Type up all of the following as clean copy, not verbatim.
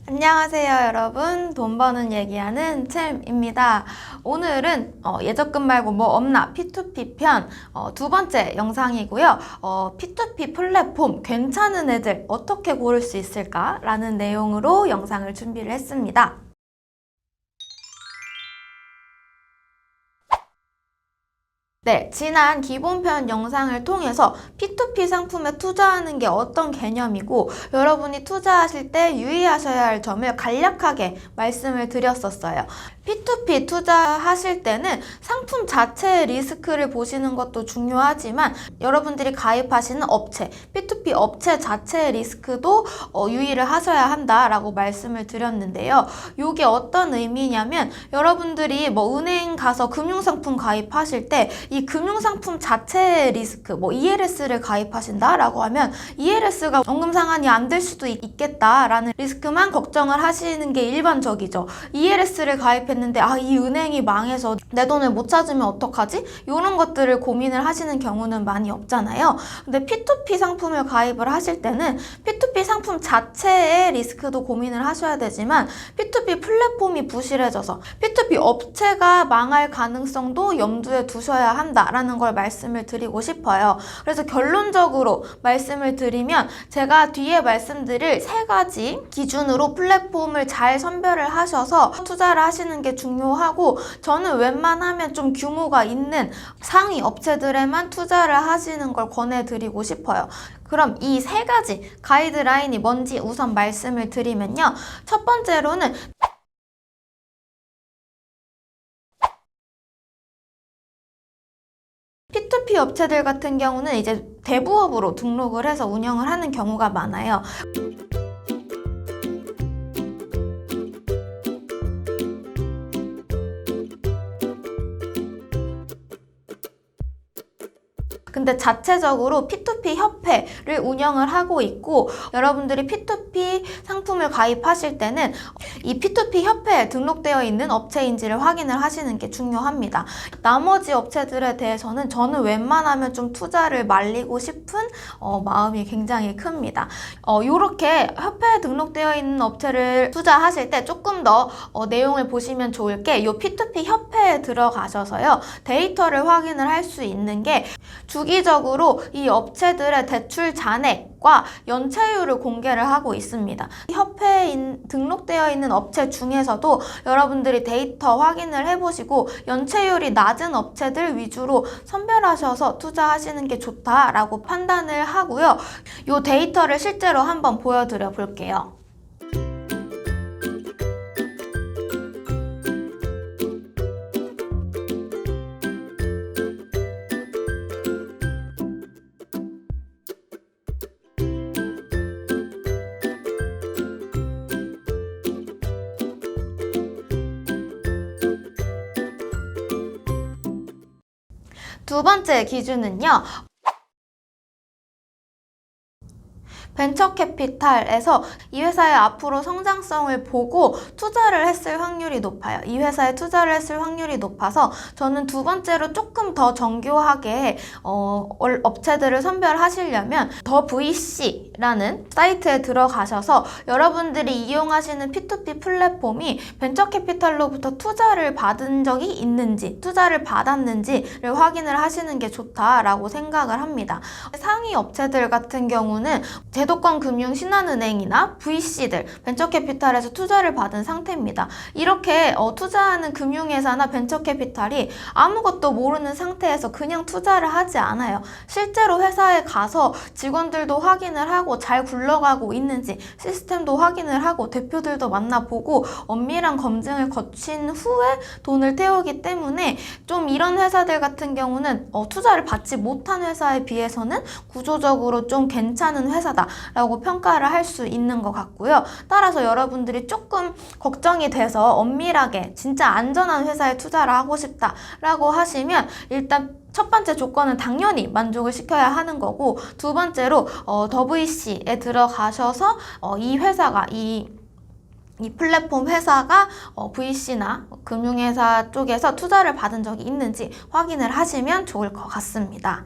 안녕하세요, 여러분. 돈 버는 얘기하는 챔입니다. 오늘은 예적금 말고 뭐 없나 P2P 편 두 번째 영상이고요. P2P 플랫폼 괜찮은 애들 어떻게 고를 수 있을까? 라는 내용으로 영상을 준비를 했습니다. 네, 지난 기본편 영상을 통해서 P2P 상품에 투자하는 게 어떤 개념이고 여러분이 투자하실 때 유의하셔야 할 점을 간략하게 말씀을 드렸었어요. P2P 투자하실 때는 상품 자체의 리스크를 보시는 것도 중요하지만 여러분들이 가입하시는 업체, P2P 업체 자체의 리스크도 유의를 하셔야 한다라고 말씀을 드렸는데요. 이게 어떤 의미냐면 여러분들이 뭐 은행 가서 금융상품 가입하실 때 이 금융상품 자체의 리스크, 뭐 ELS를 가입하신다라고 하면 ELS가 원금 상환이 안 될 수도 있겠다라는 리스크만 걱정을 하시는 게 일반적이죠. ELS를 가입했는데 이 은행이 망해서 내 돈을 못 찾으면 어떡하지? 이런 것들을 고민을 하시는 경우는 많이 없잖아요. 근데 P2P 상품을 가입을 하실 때는 P2P 상품 자체의 리스크도 고민을 하셔야 되지만 P2P 플랫폼이 부실해져서 P2P 업체가 망할 가능성도 염두에 두셔야 한다라는 걸 말씀을 드리고 싶어요. 그래서 결론적으로 말씀을 드리면 제가 뒤에 말씀드릴 세 가지 기준으로 플랫폼을 잘 선별을 하셔서 투자를 하시는 게 중요하고 저는 웬만하면 좀 규모가 있는 상위 업체들에만 투자를 하시는 걸 권해드리고 싶어요. 그럼 이 세 가지 가이드라인이 뭔지 우선 말씀을 드리면요. 첫 번째로는 P2P 업체들 같은 경우는 이제 대부업으로 등록을 해서 운영을 하는 경우가 많아요. 근데 자체적으로 P2P 협회를 운영을 하고 있고 여러분들이 P2P 상품을 가입하실 때는 이 P2P 협회에 등록되어 있는 업체인지를 확인을 하시는 게 중요합니다. 나머지 업체들에 대해서는 저는 웬만하면 좀 투자를 말리고 싶은 마음이 굉장히 큽니다. 요렇게 협회에 등록되어 있는 업체를 투자하실 때 조금 더 내용을 보시면 좋을 게 이 P2P 협회에 들어가셔서요. 데이터를 확인을 할 수 있는 게 주기적으로 이 업체들의 대출 잔액과 연체율을 공개를 하고 있습니다. 협회에 등록되어 있는 업체 중에서도 여러분들이 데이터 확인을 해보시고 연체율이 낮은 업체들 위주로 선별하셔서 투자하시는 게 좋다라고 판단을 하고요. 이 데이터를 실제로 한번 보여드려 볼게요. 두 번째 기준은요. 벤처캐피탈에서 이 회사의 앞으로 성장성을 보고 투자를 했을 확률이 높아요. 이 회사에 투자를 했을 확률이 높아서 저는 두 번째로 조금 더 정교하게 업체들을 선별하시려면 더 VC라는 사이트에 들어가셔서 여러분들이 이용하시는 P2P 플랫폼이 벤처캐피탈로부터 투자를 받은 적이 있는지 투자를 받았는지를 확인을 하시는 게 좋다라고 생각을 합니다. 상위 업체들 같은 경우는 제도권 금융 신한은행이나 VC들, 벤처캐피탈에서 투자를 받은 상태입니다. 이렇게 투자하는 금융회사나 벤처캐피탈이 아무것도 모르는 상태에서 그냥 투자를 하지 않아요. 실제로 회사에 가서 직원들도 확인을 하고 잘 굴러가고 있는지 시스템도 확인을 하고 대표들도 만나보고 엄밀한 검증을 거친 후에 돈을 태우기 때문에 좀 이런 회사들 같은 경우는 투자를 받지 못한 회사에 비해서는 구조적으로 좀 괜찮은 회사다 라고 평가를 할 수 있는 것 같고요. 따라서 여러분들이 조금 걱정이 돼서 엄밀하게 진짜 안전한 회사에 투자를 하고 싶다 라고 하시면 일단 첫 번째 조건은 당연히 만족을 시켜야 하는 거고 두 번째로 WC에 들어가셔서 이 회사가 이 플랫폼 회사가 VC나 금융회사 쪽에서 투자를 받은 적이 있는지 확인을 하시면 좋을 것 같습니다.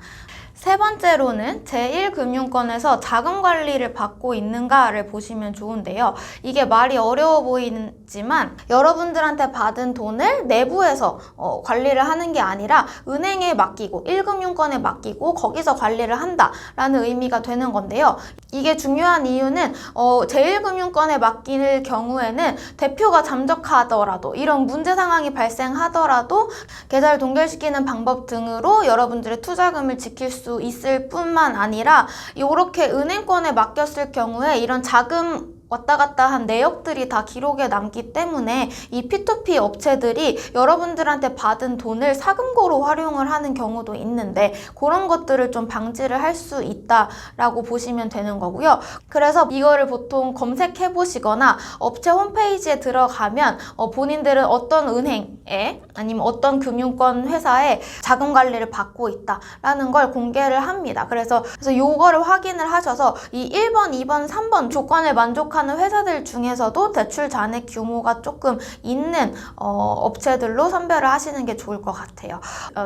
세 번째로는 제1금융권에서 자금 관리를 받고 있는가를 보시면 좋은데요. 이게 말이 어려워 보이지만 여러분들한테 받은 돈을 내부에서 관리를 하는 게 아니라 은행에 맡기고 1금융권에 맡기고 거기서 관리를 한다라는 의미가 되는 건데요. 이게 중요한 이유는 제1금융권에 맡길 경우에는 대표가 잠적하더라도 이런 문제 상황이 발생하더라도 계좌를 동결시키는 방법 등으로 여러분들의 투자금을 지킬 수 있을 뿐만 아니라 이렇게 은행권에 맡겼을 경우에 이런 자금 왔다 갔다 한 내역들이 다 기록에 남기 때문에 이 P2P 업체들이 여러분들한테 받은 돈을 사금고로 활용을 하는 경우도 있는데 그런 것들을 좀 방지를 할 수 있다라고 보시면 되는 거고요. 그래서 이거를 보통 검색해 보시거나 업체 홈페이지에 들어가면 본인들은 어떤 은행에 아니면 어떤 금융권 회사에 자금 관리를 받고 있다라는 걸 공개를 합니다. 그래서 요거를 확인을 하셔서 이 1번, 2번, 3번 조건을 만족하는 회사들 중에서도 대출 잔액 규모가 조금 있는 업체들로 선별을 하시는 게 좋을 것 같아요.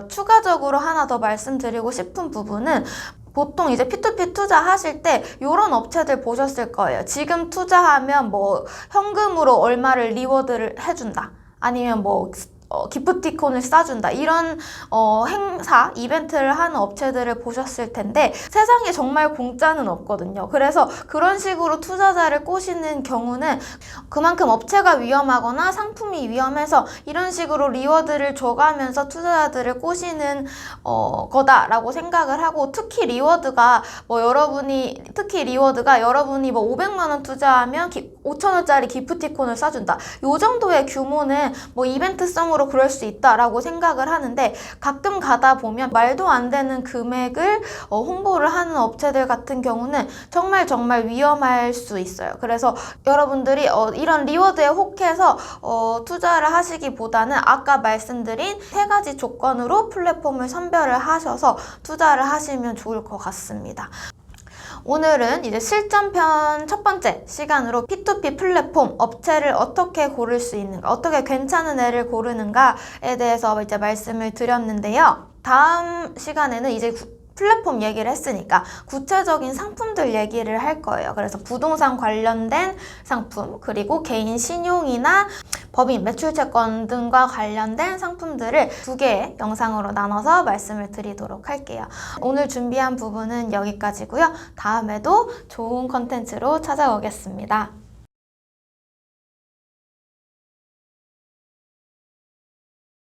추가적으로 하나 더 말씀드리고 싶은 부분은 보통 이제 P2P 투자하실 때 이런 업체들 보셨을 거예요. 지금 투자하면 뭐 현금으로 얼마를 리워드를 해준다. 아니면 뭐 기프티콘을 싸준다. 이런 행사, 이벤트를 하는 업체들을 보셨을 텐데 세상에 정말 공짜는 없거든요. 그래서 그런 식으로 투자자를 꼬시는 경우는 그만큼 업체가 위험하거나 상품이 위험해서 이런 식으로 리워드를 줘가면서 투자자들을 꼬시는 거다라고 생각을 하고 특히 리워드가 여러분이 뭐 500만 원 투자하면 5,000원짜리 기프티콘을 싸준다. 요 정도의 규모는 뭐 이벤트성으로 그럴 수 있다라고 생각을 하는데 가끔 가다 보면 말도 안 되는 금액을 홍보를 하는 업체들 같은 경우는 정말 위험할 수 있어요. 그래서 여러분들이 이런 리워드에 혹해서 투자를 하시기보다는 아까 말씀드린 세 가지 조건으로 플랫폼을 선별을 하셔서 투자를 하시면 좋을 것 같습니다. 오늘은 이제 실전편 첫 번째 시간으로 P2P 플랫폼 업체를 어떻게 고를 수 있는가, 어떻게 괜찮은 애를 고르는가에 대해서 이제 말씀을 드렸는데요. 다음 시간에는 이제 플랫폼 얘기를 했으니까 구체적인 상품들 얘기를 할 거예요. 그래서 부동산 관련된 상품, 그리고 개인 신용이나 법인 매출채권 등과 관련된 상품들을 두 개의 영상으로 나눠서 말씀을 드리도록 할게요. 오늘 준비한 부분은 여기까지고요. 다음에도 좋은 컨텐츠로 찾아오겠습니다.